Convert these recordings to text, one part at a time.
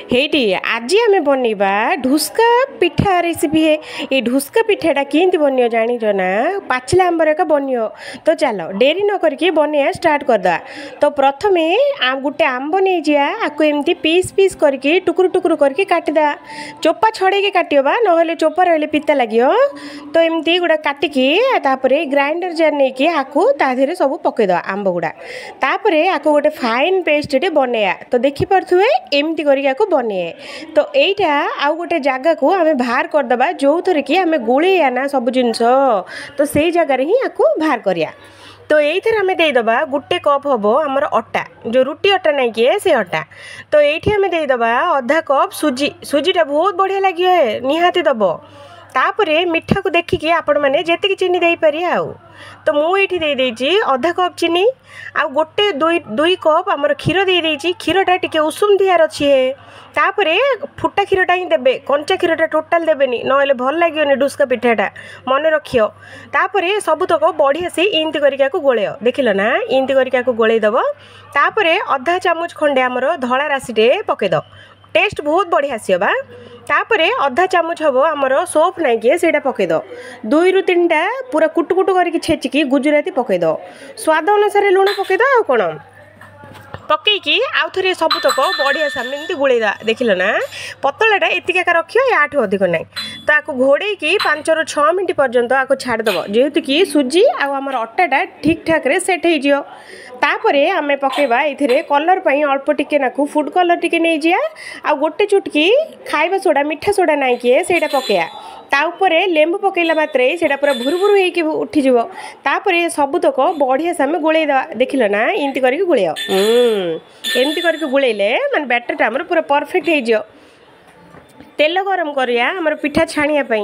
Hattie आज आम बनवा ढुस्का पिठा रेसिपी है। ये ढुस्का पिठाटा किंती बनियो जानी ना पाचिला आंबर का बनियो। तो चलो डेरी न करके बनया स्टार्ट करदा। तो प्रथमे गोटे आंब नहीं जा आपको एमती पीस पीस करके टुकुर टुकुर करके काटिदा। चोपा छड़े काटिबा नहले चोपा रहिले पिता लागियो। तो एमती गुड़ा काटिकी तापरे ग्राइंडर जार नहीं कि आकु ताधेरे सब पकेदा आंब गुड़ा। तापरे आकु गोटे फाइन पेस्ट बनया। तो देखि पारथुए एमती करके आकु बने। तो यहीटा आउ गोटे जगह को आम बाहर करदे जो थर कि आम गोलिया ना सब जिनस। तो से जगार ही आपको बाहर करिया। तो यही आम देदबा गोटे कप हम आमर अटा जो रुटी अटा नहीं किए से अटा। तो ये आम देदबा आधा कप सुजी। सुजीटा बहुत बढ़िया लगे निहाती दब। तापरे मिठा को देखिकी आपण मैंने जेतिकी चीनी दे पारे आउ। तो मुझे दे देची आधा कप चीनी आ गोटे दुई कप आमर क्षीर दे देची। क्षीरटा टिके उषुम दियार अच्छी है। तापरे फुटा क्षीरटा ही देबे कंचा क्षीरटा टोटाल देबेनी नहले भल लागियोनी ढुस्का पिठाटा मन रखियो। तापरे सबुतक बढ़िया से इंती करके गोलेय देखिल ना इंती करके गोले दब। तापरे आधा चामच खंडे आमर धला राशिटे पकेद टेस्ट बहुत बढ़िया आसीबा। तापरे आधा चामच हम आमर सोफ नाई किए से पकईद 2 ରୁ 3टा पूरा कुटुकुटु करके छेचिकी गुजराती पकईद स्वाद अनुसार लुण पकईद आ कौन पकईकी आउ थे सबुतक बढ़िया सामने एमती गोलेदा देखिल ना पतलाटा एतिका रखियो याठू अधिक ना। तो आपको घोड़े की 5 ରୁ 6 मिनट पर्यंत आपको छाड़देव जेहेतु कि सुजी आमर अटाटा ठीक ठाक रे सेट हो। तापरे आमे पकेबा एथिरे कलर पई अल्प टिके नाकू फूड कलर टिके नहीं जिया आ गोटे चुटकी खाइबा सोडा मिठा सोडा नाई किए सेटा पकेया। ता ऊपरे लेंबू पकेला मात्रे सेटा पूरा भुरभुर होइके उठी जिवो। तापरे सबुतक बढ़िया से आमे गोलेइ दवा देखिल ना इंती करके गोलेय एमती करके गोलेइले माने बैटरटा हमर पूरा परफेक्ट हो जियो। तेल गरम करिया हमर पिठा छाणिया पई।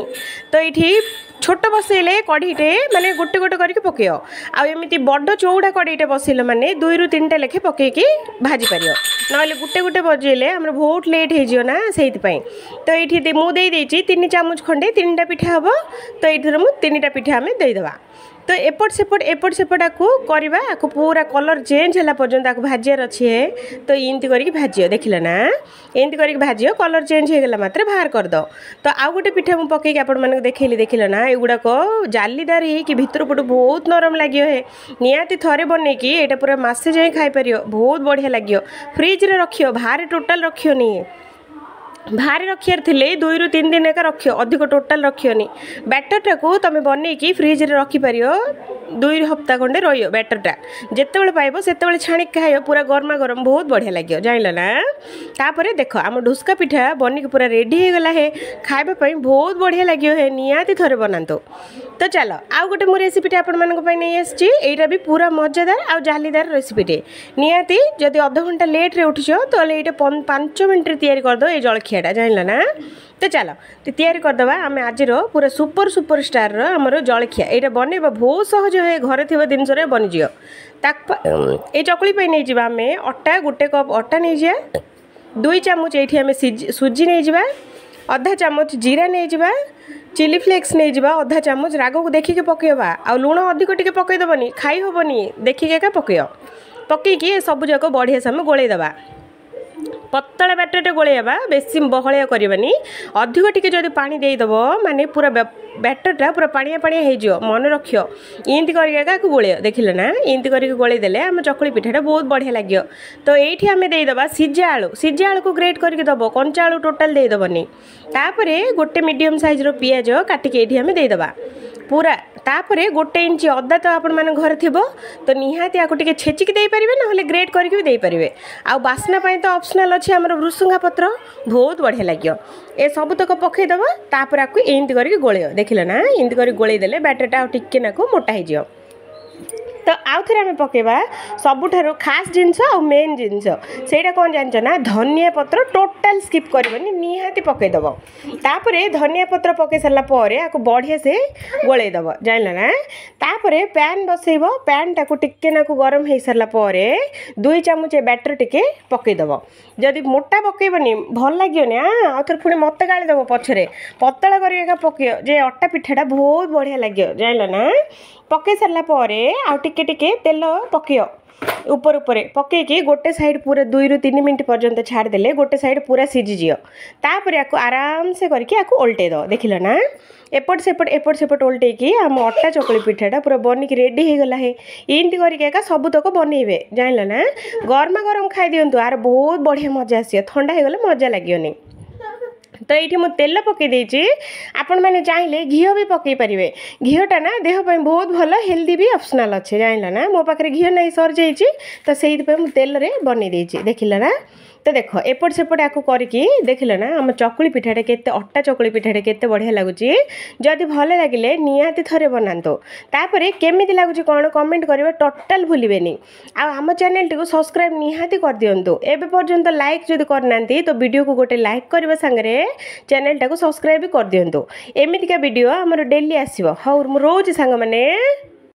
तो ये छोट बसैले कढ़ीटे माने गोटे गोटे करके पकेयो आ एमती बड़ चौड़ा कढ़ीटे बसैले माने 2 ରୁ 3टा लेखे पकेकी भाजी पारियो नहले गोटे गोटे बजेले हमर बहुत लेट हो जियो ना सेति पई। तो ये मु दे देची 3 चामच खंडे 3टा पिठा हबो। तो ये मु 3टा पिठा हमें देदेबा। तो एपट सेपट आकु करवा आकु पूरा कलर चेंज होला पर्यंत आकु भाजियार अच्छी है। तो इंती करके भाजियो देखिल ना इंती करके भाजियो कलर चेंज हो गला मात्रे बाहर कर दो। तो आउ गोटे पिठा मु पकईकी आपण मानक देखैली देखिल ना एगुड़ाक जालीदार कि भितर पटू बहुत नरम लगे है। निहाती थरे बनईकी एटा पूरा मासे जाए खाई पारियो बहुत बढ़िया लगे। फ्रिज रे रखियो बाहर टोटाल रखियोनी बाहर रखियार थिले 2 ରୁ 3 दिन एका रखियो अधिक टोटाल रखियोनी। बैटरटा को तुम बनईकी फ्रिज रे रखी पारियो 2 हफ्ता खंडे रहियो। बैटरटा जेतेबेले पाइबो सेतेबेले छाणी खाइयो पूरा गरमा गरम बहुत बढ़िया लगे जानिल ना। तापरे देखो आम ढुस्का पिठा बनिक पूरा रेडी हो गला है खाइबा पई बहुत बढ़िया लगे है निहाती थरे बनातो। तो चलो आउ गोटे मो रेसिपीटे आपण मानक पई नै आछि एटा भी पूरा मजेदार आ जालीदार रेसिपीटे निहाती जदि आधा घंटा लेट रे उठिछो तो एटा 5 मिनिट रे तैयारी कर दो ए जलखियाटा जानिल ना। तो चलो तो तैयारी करदबा आम आज पूरा सुपर स्टार आमर जलखिया एटा बनैबा बहुत सहज है घरे थिबा जिनस रे बनिजियो। ए चकली पे नहीं जावा आम अटा गोटे कप अटा नहीं जा 2 चामच ये आम सुजी नहीं जावा आधा चामच जीरा नहीं जावा चिली फ्लेक्स नहीं जावा आधा चामच राग को देखिके पकेबा आ लुण अधिक टिके पकईदबनी खाई हेबनी देखिके एका पकेय पकईकी सब जाक बढ़िया से आम गोलेइ दबा। पतला बैटरटे गोलेइबा बेसी बहलिया करबानी अधिक टिके जदि पानी देदब माने पूरा बैटरटा पूरा पानिया पानिया हो जियो मन रखियो। इंती करके गोलेय देखिल ना इंती करके गोलेइ देले आम चकली पिठाटा बहुत बढ़िया लगे। तो ये आम देदबा सिझा आलू को ग्रेट करके दब कंचा आलू टोटाल देदबनी। तापरे गोटे मीडियम साइज रो पियाज काटिके ये आम देदबा पूरा। तापरे 1 इंच अदा तो आपण माने घर थिबो तो निहाती आको टिके छेचिक दे परिबे नहले ग्रेट करके भी दे परिबे। आ बासना पई तो ऑप्शनल अछि हमर भृसुंगा पत्र बहुत बढ़िया लगियो। ए सब तक पकई दबा तापर आको इंती करके गोलेय देखिल ना इंती करके गोलेइ देले बैटरटा टिके नाको मोटा हो जियो। तो आउ थे आम पकेबा सबुठारु खास जिनस आ मेन जिनस सेटा कौन जानछ ना धनिया पत्र टोटाल स्किप करबनी निहाती पकईदब। तापरे धनिया पत्र पकई सारा पर आको बढ़िया से गोलेइ दब जानिल ना। तापरे पैन बसैब पैन टाको टिके नाको गरम हो सारा पर 2 चामच बैटर टिके पकईदब। जदि मोटा पकईबनी भल लागियोनी आ थोर पुणी मते गाली दब पछरे पतला करके पकईयो जे अटा पिठाटा बहुत बढ़िया लागियो जानिल ना। पकई सारा पर आउ टिके टिके तेल पकईयो ऊपर ऊपर पकईकि गोटे साइड पूरा 2 ରୁ 3 मिनट पर्यंत छाड़देले गोटे साइड पूरा सीझीज तापर या आराम से करके उल्टे दो देखिल ना एपट सेपट उल्टेकी आम अटा चकुली पिठाटा पूरा बनिक रेडी हो गला है इमती करके सबुतक बनइबे जान ना गरमा गरम खाई दिंतु आर बहुत बढ़िया मजा आस ठंडा हो गला मजा लगे तो ये मुझे तेल पकई देती आपण मैंने चाहिए घी भी पकई पारे घीटा ना देहपाई बहुत भल हेल्दी भी ऑप्शनल अच्छे जान ना मो पाखे घी नहीं सर जाइए तो से तेल रे बनई देती देखिल ना तो देख एपट सेपट या करके देखिल ना आम चकुली पिठाटे केते अट्टा चकुली पिठाटे केते बढ़िया लगुच जदि भल लगे निहाती थरे बनातु तापर केमी लगुच कौन कमेंट करेंगे टोटाल भूलें आम चैनल टी सब्सक्राइब निहाती कर दिंतु एबे पर्यंत लाइक जदि करना तो वीडियो को गोटे लाइक करने सांगे चैनल टाक सब्सक्राइब भी कर दिंतु एमतीका वीडियो आमर डेली आसो हौ रोज सांग मैंने।